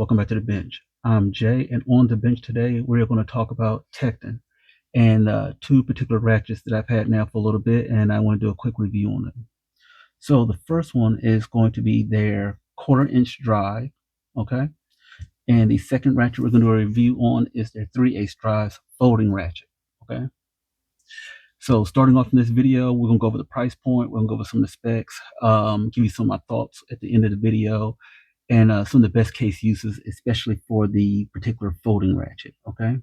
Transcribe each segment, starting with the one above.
Welcome back to the bench. I'm Jay, and on the bench today, we're going to talk about Tekton and two particular ratchets that I've had now for a little bit, and I want to do a quick review on them. So the first one is going to be their quarter-inch drive, okay? And the second ratchet we're going to do a review on is their 3/8 drive folding ratchet, okay? So starting off in this video, we're going to go over the price point, we're going to go over some of the specs, give you some of my thoughts at the end of the video, and some of the best case uses, especially for the particular folding ratchet, okay?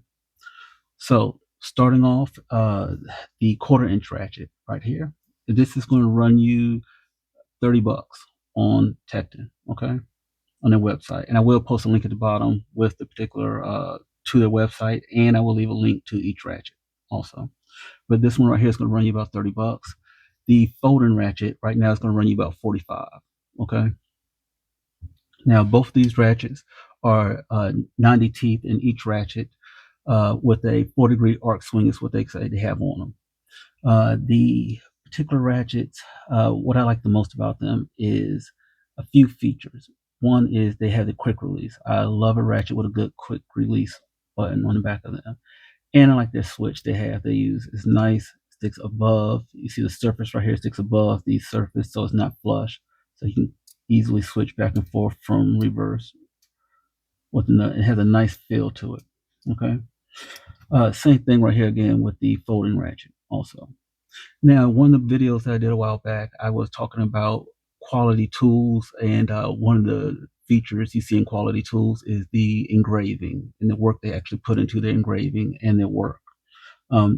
So starting off, the quarter-inch ratchet right here. This is going to run you $30 on Tekton, okay, on their website. And I will post a link at the bottom with the particular to their website, and I will leave a link to each ratchet also. But this one right here is going to run you about $30. The folding ratchet right now is going to run you about 45, okay? Now, both of these ratchets are 90 teeth in each ratchet with a 4-degree arc swing is what they say they have on them. The particular ratchets, what I like the most about them is a few features. One is they have the quick release. I love a ratchet with a good quick release button on the back of them. And I like their switch they use. It's nice, sticks above. You see the surface right here sticks above the surface, so it's not flush. So you can easily switch back and forth from reverse. It has a nice feel to it. Okay. Same thing right here again with the folding ratchet also. Now, one of the videos that I did a while back, I was talking about quality tools, and one of the features you see in quality tools is the engraving and the work they actually put into their engraving and their work.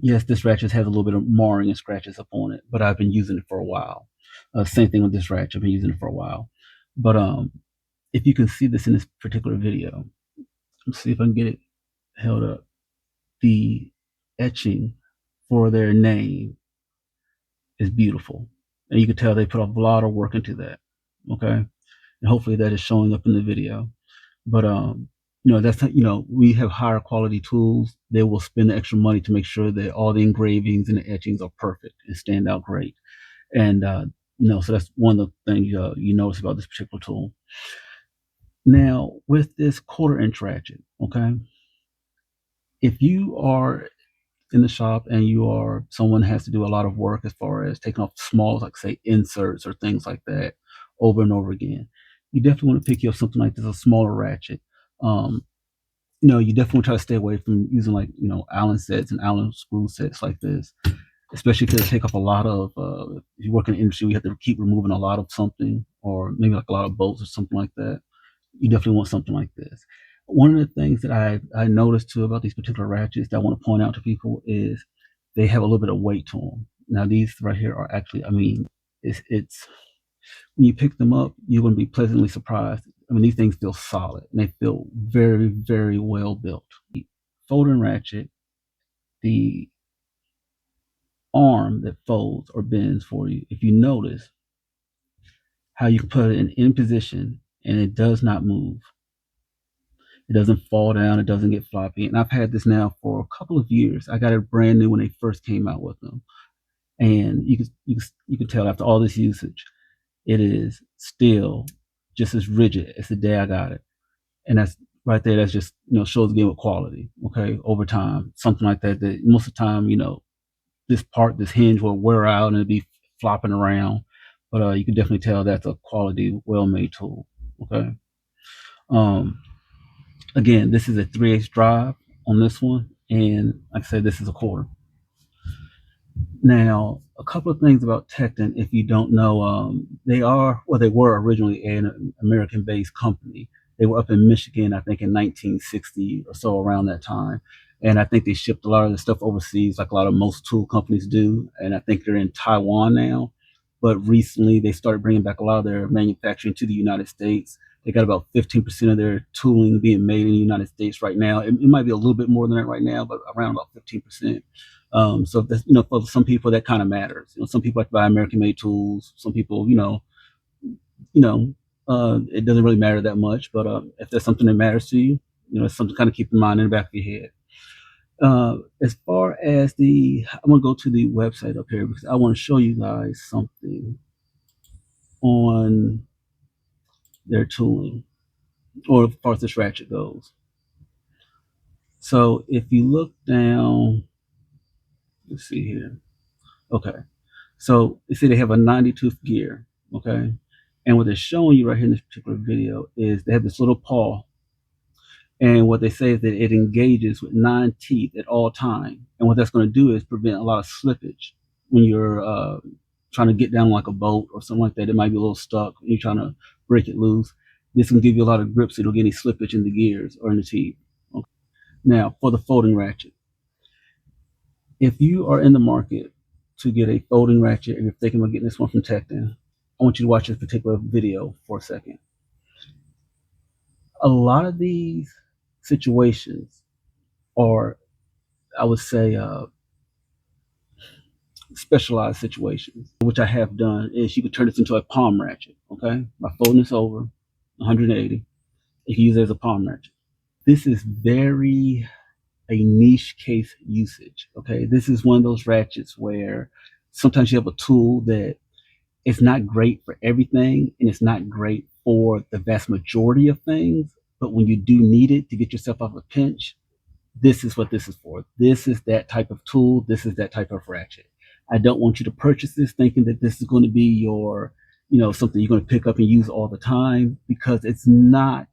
Yes, this ratchet has a little bit of marring and scratches up on it, but I've been using it for a while. Same thing with this ratchet, I've been using it for a while. But if you can see this in this particular video, let's see if I can get it held up. The etching for their name is beautiful, and you can tell they put a lot of work into that. Okay, and hopefully that is showing up in the video. But that's we have higher quality tools. They will spend the extra money to make sure that all the engravings and the etchings are perfect and stand out great. And so that's one of the things you notice about this particular tool. Now, with this quarter-inch ratchet, okay, if you are in the shop and someone has to do a lot of work as far as taking off small, like say inserts or things like that over and over again, you definitely want to pick you up something like this, a smaller ratchet. You definitely try to stay away from using like Allen sets and Allen screw sets like this, especially because they take off a lot of if you work in the industry, we have to keep removing a lot of something, or maybe like a lot of bolts or something like that. You definitely want something like this. One of the things that I noticed too about these particular ratchets that I want to point out to people is they have a little bit of weight to them. Now these right here are actually, it's when you pick them up, you're going to be pleasantly surprised. These things feel solid and they feel very, very well built. The folding ratchet, the arm that folds or bends for you, if you notice how you can put it in position and it does not move. It doesn't fall down. It doesn't get floppy. And I've had this now for a couple of years. I got it brand new when they first came out with them, and you can tell after all this usage, it is still just as rigid as the day I got it. And that's right there. That's just shows again with quality. Okay, over time, something like that. That most of the time, this hinge will wear out and it'll be flopping around. But you can definitely tell that's a quality, well-made tool. Okay. Again, this is a 3/8 drive on this one, and like I said, this is a quarter. Now, a couple of things about Tekton, if you don't know, they were originally an American-based company. They were up in Michigan, I think, in 1960 or so, around that time. And I think they shipped a lot of the stuff overseas, like most tool companies do. And I think they're in Taiwan now. But recently, they started bringing back a lot of their manufacturing to the United States. They got about 15% of their tooling being made in the United States right now. It might be a little bit more than that right now, but around about 15%. So that's, for some people that kind of matters. Some people like to buy American-made tools. Some people, it doesn't really matter that much. But if there's something that matters to you, it's something to kind of keep in mind in the back of your head. As far as I'm gonna go to the website up here because I want to show you guys something on their tooling. or as far as this ratchet goes. So if you look down, let's see here. Okay. So you see they have a 90 tooth gear. Okay. And what they're showing you right here in this particular video is they have this little paw. And what they say is that it engages with 9 teeth at all time. And what that's going to do is prevent a lot of slippage when you're trying to get down like a boat or something like that. It might be a little stuck and you're trying to break it loose. This can give you a lot of grip so you don't get any slippage in the gears or in the teeth. Okay. Now, for the folding ratchet. If you are in the market to get a folding ratchet and you're thinking about getting this one from Tekton, I want you to watch this particular video for a second. A lot of these situations are, I would say, specialized situations, which I have done, is you could turn this into a palm ratchet, okay? By folding this over 180, you can use it as a palm ratchet. This is very a niche case usage, okay? This is one of those ratchets where sometimes you have a tool that it's not great for everything and it's not great for the vast majority of things, but when you do need it to get yourself off a pinch, this is what this is for. This is that type of tool. This is that type of ratchet. I don't want you to purchase this thinking that this is going to be your, something you're going to pick up and use all the time, because it's not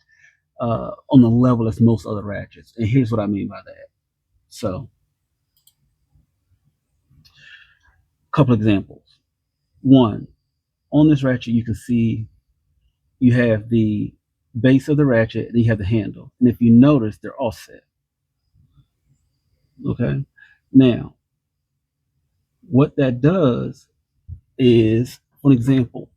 on the level as most other ratchets. And here's what I mean by that. So, a couple examples. One, on this ratchet, you can see you have the base of the ratchet and you have the handle. And if you notice, they're offset. Okay. Now, what that does is, for example,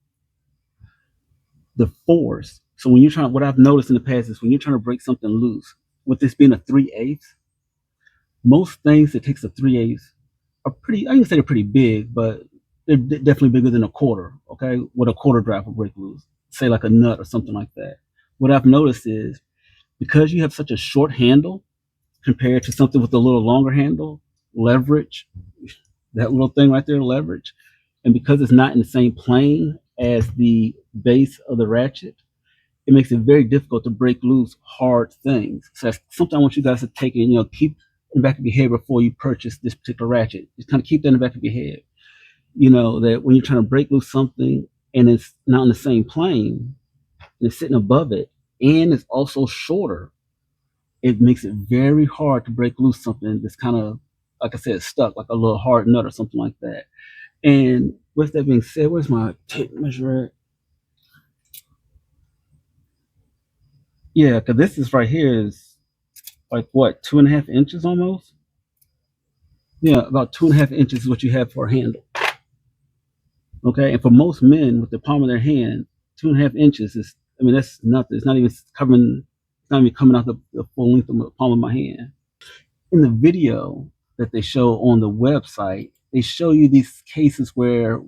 the force. So when you're trying, what I've noticed in the past is when you're trying to break something loose, with this being a 3/8, most things that takes a 3/8 are pretty, I can say they're pretty big, but they're definitely bigger than a quarter. Okay. What a quarter drive will break loose, say like a nut or something like that. What I've noticed is because you have such a short handle compared to something with a little longer handle, leverage, that little thing right there, leverage, and because it's not in the same plane as the base of the ratchet, it makes it very difficult to break loose hard things. So that's something I want you guys to take and keep in the back of your head before you purchase this particular ratchet. Just kind of keep that in the back of your head. That when you're trying to break loose something and it's not on the same plane and it's sitting above it and it's also shorter, it makes it very hard to break loose something that's kind of, like I said, stuck, like a little hard nut or something like that. And with that being said, where's my tape measure at? Yeah, because this is right here is like what, 2.5 inches almost? Yeah, about 2.5 inches is what you have for a handle. Okay, and for most men with the palm of their hand, 2.5 inches is, I mean, that's nothing. It's not even coming out the full length of the palm of my hand. In the video that they show on the website, they show you these cases where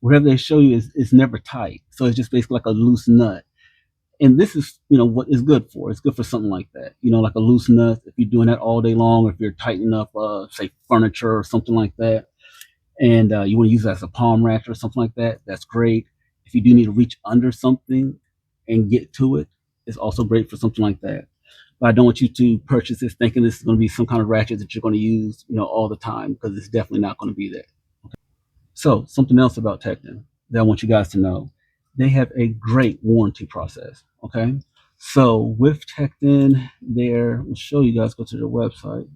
whatever they show you is never tight. So it's just basically like a loose nut. And this is, what is good for. It's good for something like that. Like a loose nut. If you're doing that all day long, or if you're tightening up, say, furniture or something like that, and you want to use it as a palm ratchet or something like that, that's great. If you do need to reach under something and get to it, it's also great for something like that. But I don't want you to purchase this thinking this is going to be some kind of ratchet that you're going to use, all the time, because it's definitely not going to be that. So something else about Tekton that I want you guys to know: they have a great warranty process. Okay, so with Tekton, I'll show you guys. Go to their website.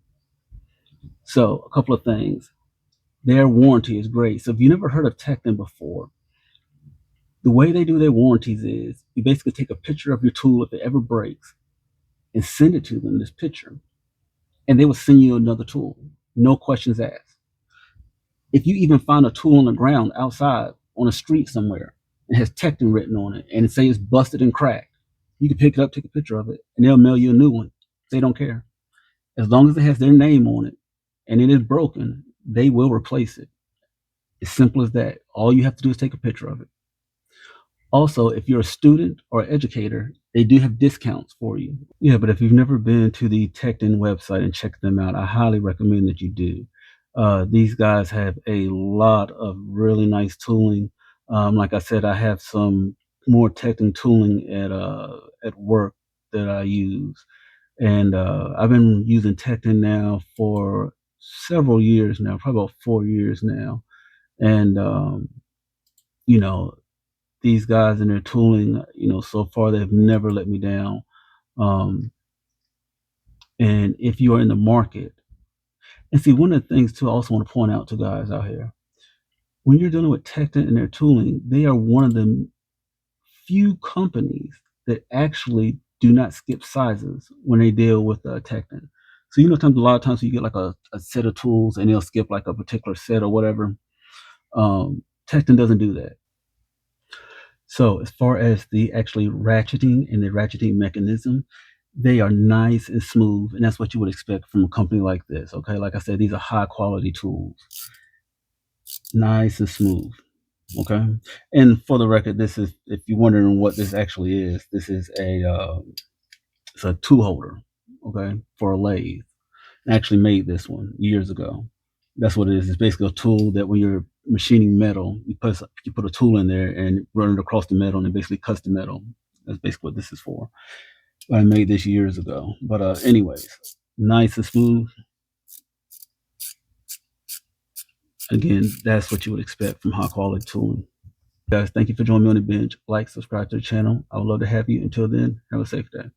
So a couple of things. Their warranty is great. So if you never heard of Tekton before, the way they do their warranties is you basically take a picture of your tool if it ever breaks and send it to them, this picture, and they will send you another tool, no questions asked. If you even find a tool on the ground outside on a street somewhere and has Tekton written on it and it say it's busted and cracked, you can pick it up, take a picture of it, and they'll mail you a new one. They don't care. As long as it has their name on it and it is broken, they will replace it. As simple as that. All you have to do is take a picture of it. Also, if you're a student or educator, they do have discounts for you. Yeah, but if you've never been to the Tekton website and checked them out, I highly recommend that you do. These guys have a lot of really nice tooling. Like I said, I have some more Tekton tooling at work that I use. And I've been using Tekton now for several years now, probably about 4 years now. And you know, these guys and their tooling, so far they've never let me down. Um, and if you are in the market, and see, one of the things too, I also want to point out to guys out here, when you're dealing with Tekton and their tooling, they are one of the few companies that actually do not skip sizes when they deal with Tekton. So a lot of times you get like a set of tools and they'll skip like a particular set or whatever. Tekton doesn't do that. So as far as the actually ratcheting and the ratcheting mechanism, they are nice and smooth, and that's what you would expect from a company like this. Okay, like I said, these are high quality tools, nice and smooth. Okay, and for the record, this is, if you're wondering what this actually is, this is it's a tool holder. Okay, for a lathe. I actually made this one years ago. That's what it is. It's basically a tool that when you're machining metal, you put a tool in there and run it across the metal and it basically cuts the metal. That's basically what this is for. I made this years ago. But anyways, nice and smooth. Again, that's what you would expect from high quality tooling. Guys, thank you for joining me on the bench. Like, subscribe to the channel. I would love to have you. Until then, have a safe day.